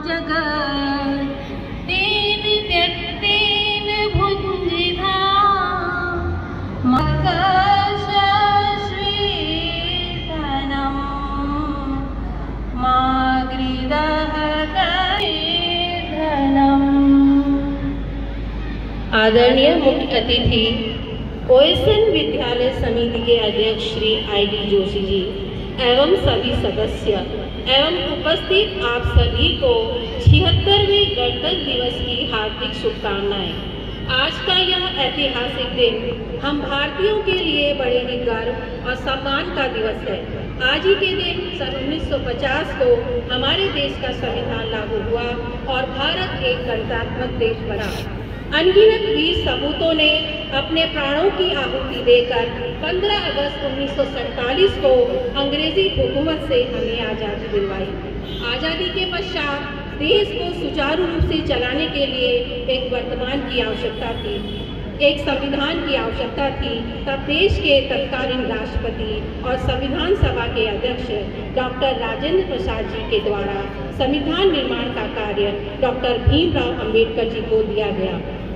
जगत् तेन त्यक्तेन भुञ्जिता मकरश्वेतनं मागृदः धनम्। आदरणीय मुख्य अतिथि ओएसएन विद्यालय समिति के अध्यक्ष श्री आई.डी. जोशी जी एवं सभी सदस्य एवं उपस्थित आप सभी को 76वें गणतंत्र दिवस की हार्दिक शुभकामनाएं। आज का यह ऐतिहासिक दिन हम भारतीयों के लिए बड़े ही गर्व और सम्मान का दिवस है। आज ही के दिन सन 1950 को हमारे देश का संविधान लागू हुआ और भारत एक गणतंत्रात्मक देश बना। अनगिनत वीर सपूतों ने अपने प्राणों की आहुति देकर 15 अगस्त 1947 को अंग्रेजी हुकूमत से हमें आज़ादी दिलवाई। आज़ादी के पश्चात देश को सुचारू रूप से चलाने के लिए एक वर्तमान की आवश्यकता थी, एक संविधान की आवश्यकता थी। तब देश के तत्कालीन राष्ट्रपति और संविधान सभा के अध्यक्ष डॉक्टर राजेंद्र प्रसाद जी के द्वारा संविधान निर्माण का कार्य डॉक्टर भीमराव अंबेडकर जी को दिया गया।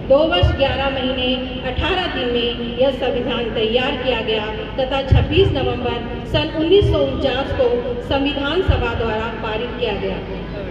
2 वर्ष 11 महीने 18 दिन में यह संविधान तैयार किया गया तथा 26 नवंबर सन 1949 को संविधान सभा द्वारा पारित किया गया।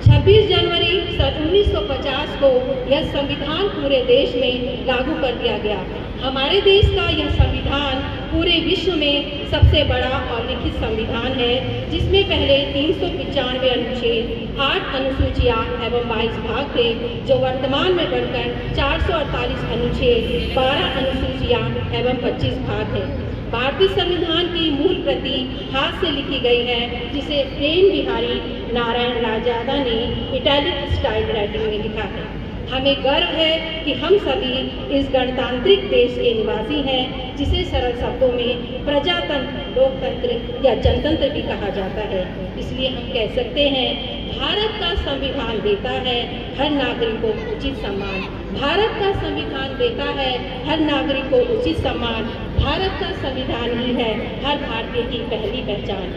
26 जनवरी सन 1950 को यह संविधान पूरे देश में लागू कर दिया गया। हमारे देश का यह संविधान पूरे विश्व में सबसे बड़ा और लिखित संविधान है, जिसमें पहले 395 अनुच्छेद, 8 अनुसूचियां एवं 22 भाग थे, जो वर्तमान में बढ़कर 448 अनुच्छेद, 12 अनुसूचियां एवं 25 भाग हैं। भारतीय संविधान की मूल प्रति हाथ से लिखी गई है, जिसे प्रेम बिहारी नारायण राजादा ने इटैलिक स्टाइल राइटिंग में लिखा है। हमें गर्व है कि हम सभी इस गणतांत्रिक देश के निवासी हैं, जिसे सरल शब्दों में प्रजातंत्र, लोकतंत्र या जनतंत्र भी कहा जाता है। इसलिए हम कह सकते हैं, भारत का संविधान देता है हर नागरिक को उचित सम्मान। भारत का संविधान देता है हर नागरिक को उचित सम्मान। भारत का संविधान ही है हर भारतीय की पहली पहचान।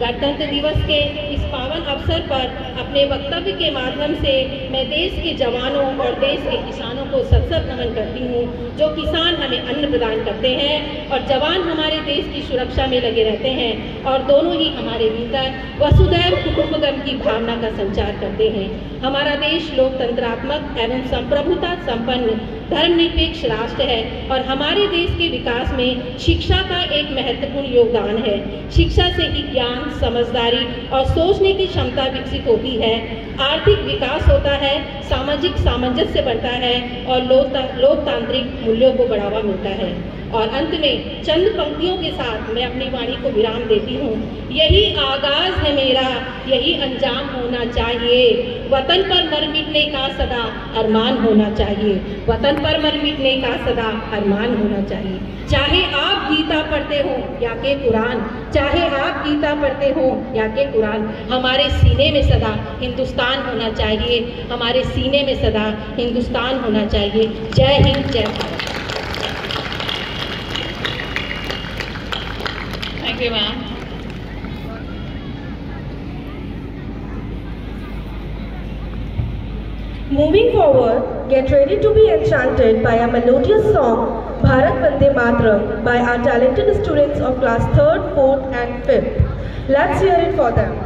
गणतंत्र दिवस के इस पावन अवसर पर अपने वक्तव्य के माध्यम से मैं देश के जवानों और देश के किसानों को सत नमन करती हूँ, जो किसान हमें अन्न प्रदान करते हैं और जवान हमारे देश की सुरक्षा में लगे रहते हैं, और दोनों ही हमारे भीतर वसुधैव कुटुंबकम की भावना का संचार करते हैं। हमारा देश लोकतंत्रात्मक एवं संप्रभुता संपन्न धर्मनिरपेक्ष राष्ट्र है और हमारे देश के विकास में शिक्षा का एक महत्वपूर्ण योगदान है। शिक्षा से ही ज्ञान, समझदारी और सोचने की क्षमता विकसित होती है, आर्थिक विकास होता है, सामाजिक सामंजस्य बढ़ता है और लोकतांत्रिक मूल्यों को बढ़ावा मिलता है। और अंत में चंद पंक्तियों के साथ मैं अपनी वाणी को विराम देती हूँ। यही आगाज है मेरा, यही अंजाम होना चाहिए। वतन पर मर मिटने का सदा अरमान होना चाहिए। वतन पर मर मिटने का सदा अरमान होना चाहिए। चाहे आप गीता पढ़ते हो या के कुरान, चाहे आप गीता पढ़ते हो या के कुरान, हमारे सीने में सदा हिंदुस्तान होना चाहिए। हमारे सीने में सदा हिंदुस्तान होना चाहिए। जय हिंद, जय Bharat. Thank you, ma'am. Moving forward, get ready to be enchanted by a melodious song, Bharat Vande Mataram, by our talented students of class 3rd, 4th and 5th. Let's hear it for them.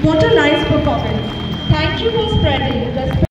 What a nice performance. Thank you for spreading respect.